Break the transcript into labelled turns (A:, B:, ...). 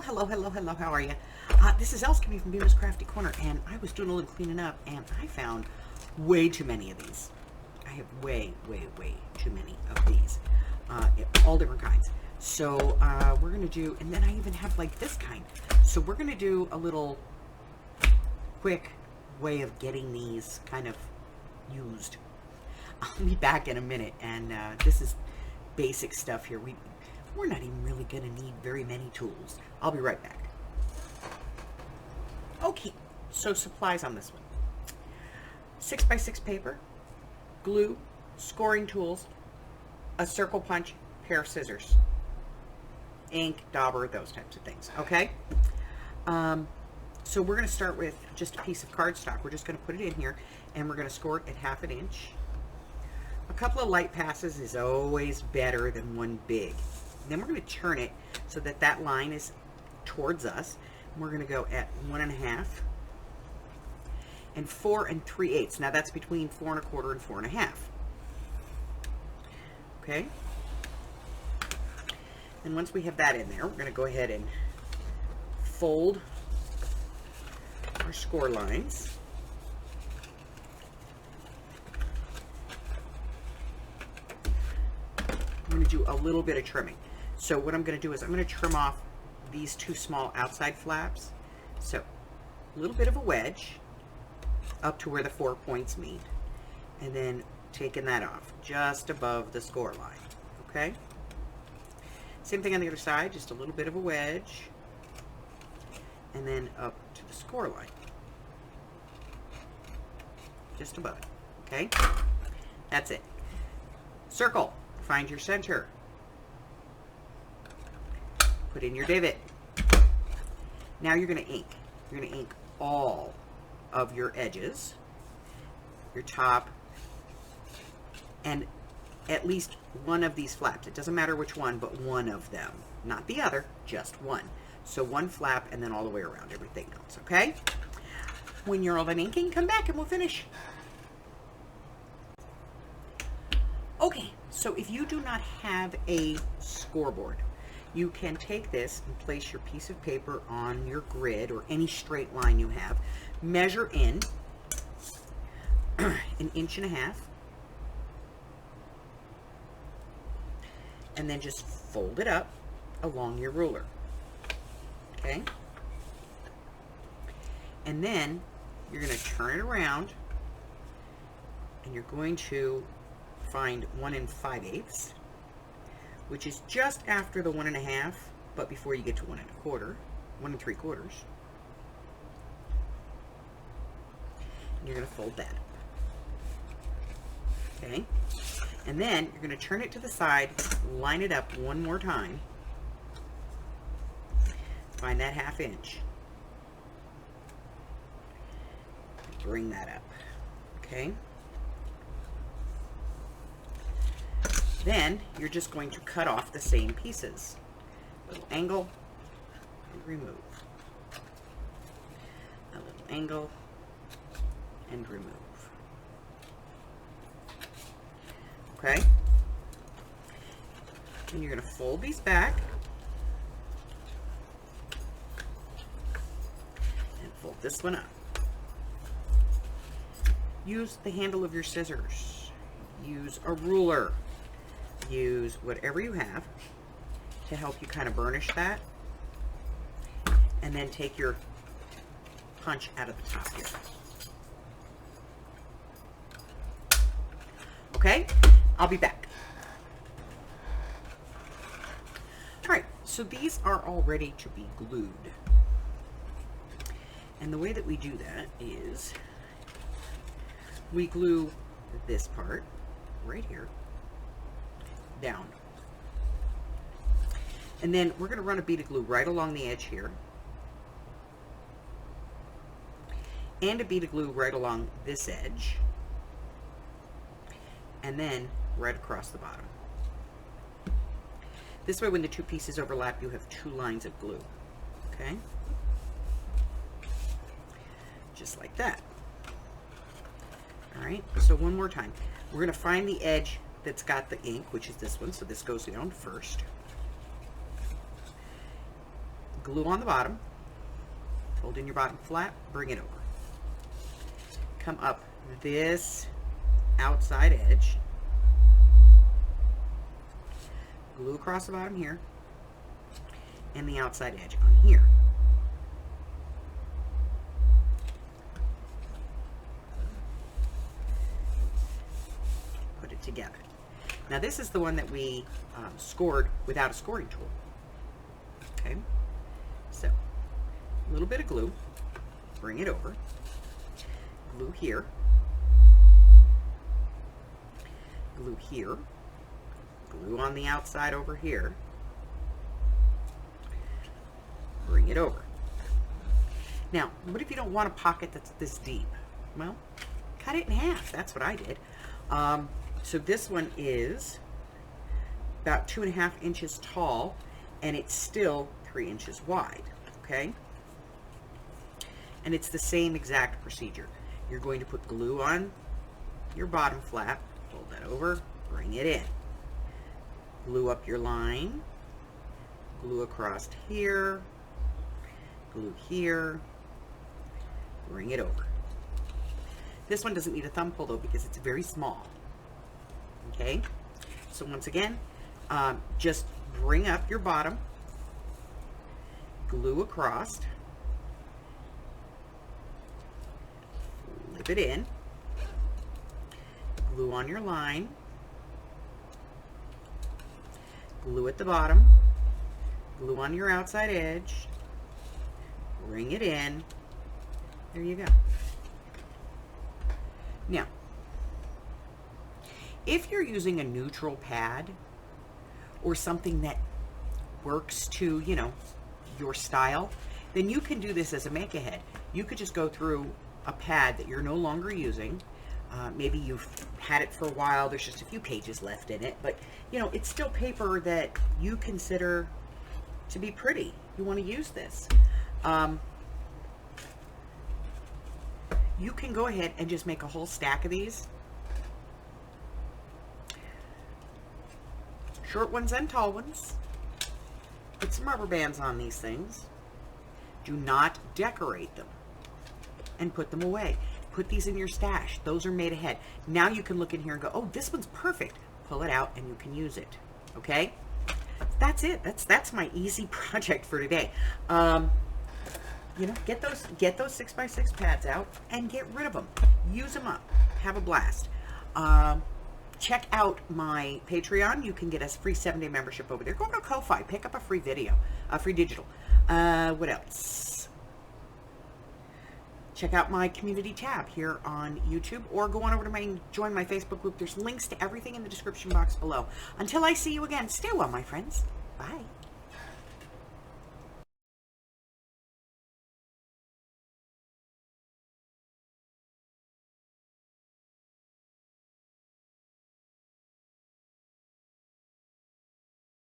A: Hello, how are you? This is Elskimi from Beamer's Crafty Corner, and I was doing a little cleaning up, and I found way too many of these. I have way too many of these, all different kinds. So we're going to do, and then I even have like this kind. So we're going to do a little quick way of getting these kind of used. I'll be back in a minute, and this is basic stuff here. We're not even really going to need very many tools. I'll be right back. Okay, so supplies on this one. 6x6 paper, glue, scoring tools, a circle punch, pair of scissors, ink, dauber, those types of things, okay? So we're going to start with just a piece of cardstock. We're just going to put it in here, and we're going to score it at 1/2 inch. A couple of light passes is always better than one big. Then we're going to turn it so that that line is towards us. We're going to go at 1.5 and 4 3/8. Now that's between 4 1/4 and 4 1/2. Okay. And once we have that in there, we're going to go ahead and fold our score lines. I'm going to do a little bit of trimming. So what I'm going to do is I'm going to trim off these two small outside flaps. So a little bit of a wedge up to where the 4 points meet, and then taking that off just above the score line. Okay. Same thing on the other side, just a little bit of a wedge, and then up to the score line, just above it. Okay. That's it. Circle. Find your center. Put in your divot. Now you're going to ink. You're going to ink all of your edges, your top, and at least one of these flaps. It doesn't matter which one, but one of them. Not the other, just one. So one flap and then all the way around everything else, okay? When you're all done inking, come back and we'll finish. Okay, so if you do not have a scoreboard, you can take this and place your piece of paper on your grid or any straight line you have. Measure in 1.5 inches, and then just fold it up along your ruler. Okay? And then you're going to turn it around, and you're going to find 1 5/8, which is just after the 1.5, but before you get to 1 1/4, 1 3/4. And you're going to fold that. Okay? And then you're going to turn it to the side, line it up one more time. Find that 1/2 inch. Bring that up. Okay? Then you're just going to cut off the same pieces. Little angle and remove. A little angle and remove. Okay? And you're going to fold these back and fold this one up. Use the handle of your scissors. Use a ruler. Use whatever you have to help you kind of burnish that, and then take your punch out of the top here. Okay, I'll be back. All right, so these are all ready to be glued, and the way that we do that is we glue this part right here down, and then we're going to run a bead of glue right along the edge here, and a bead of glue right along this edge, and then right across the bottom. This way, when the two pieces overlap, you have 2 lines of glue. Okay, just like that. All right, so one more time, we're going to find the edge that's got the ink, which is this one, so this goes down first. glue on the bottom, hold in your bottom flat, bring it over. Come up this outside edge, glue across the bottom here, and the outside edge on here. Put it together. Now this is the one that we scored without a scoring tool. Okay, so a little bit of glue, bring it over, glue here, glue here, glue on the outside over here, bring it over. Now, what if you don't want a pocket that's this deep? Well, cut it in half. That's what I did. So this one is about 2.5 inches tall, and it's still 3 inches wide, okay? And it's the same exact procedure. You're going to put glue on your bottom flap, fold that over, bring it in. Glue up your line, glue across here, glue here, bring it over. This one doesn't need a thumb pull though because it's very small. Okay, so once again, just bring up your bottom, glue across, flip it in, glue on your line, glue at the bottom, glue on your outside edge, bring it in. There you go. Now, if you're using a neutral pad or something that works to, you know, your style, then you can do this as a make-ahead. You could just go through a pad that you're no longer using. Maybe you've had it for a while, there's just a few pages left in it, but you know, it's still paper that you consider to be pretty. You want to use this. You can go ahead and just make a whole stack of these. Short ones and tall ones. Put some rubber bands on these things. Do not decorate them and put them away. Put these in your stash. Those are made ahead. Now you can look in here and go, oh, this one's perfect. Pull it out and you can use it. Okay? That's it. That's my easy project for today. You know, get those 6x6 pads out and get rid of them. Use them up. Have a blast. Check out my Patreon. You can get a free 7-day membership over there. Go to Ko-Fi. Pick up a free video, a free digital. What else? Check out my community tab here on YouTube, or go on over to join my Facebook group. There's links to everything in the description box below. Until I see you again, stay well, my friends. Bye.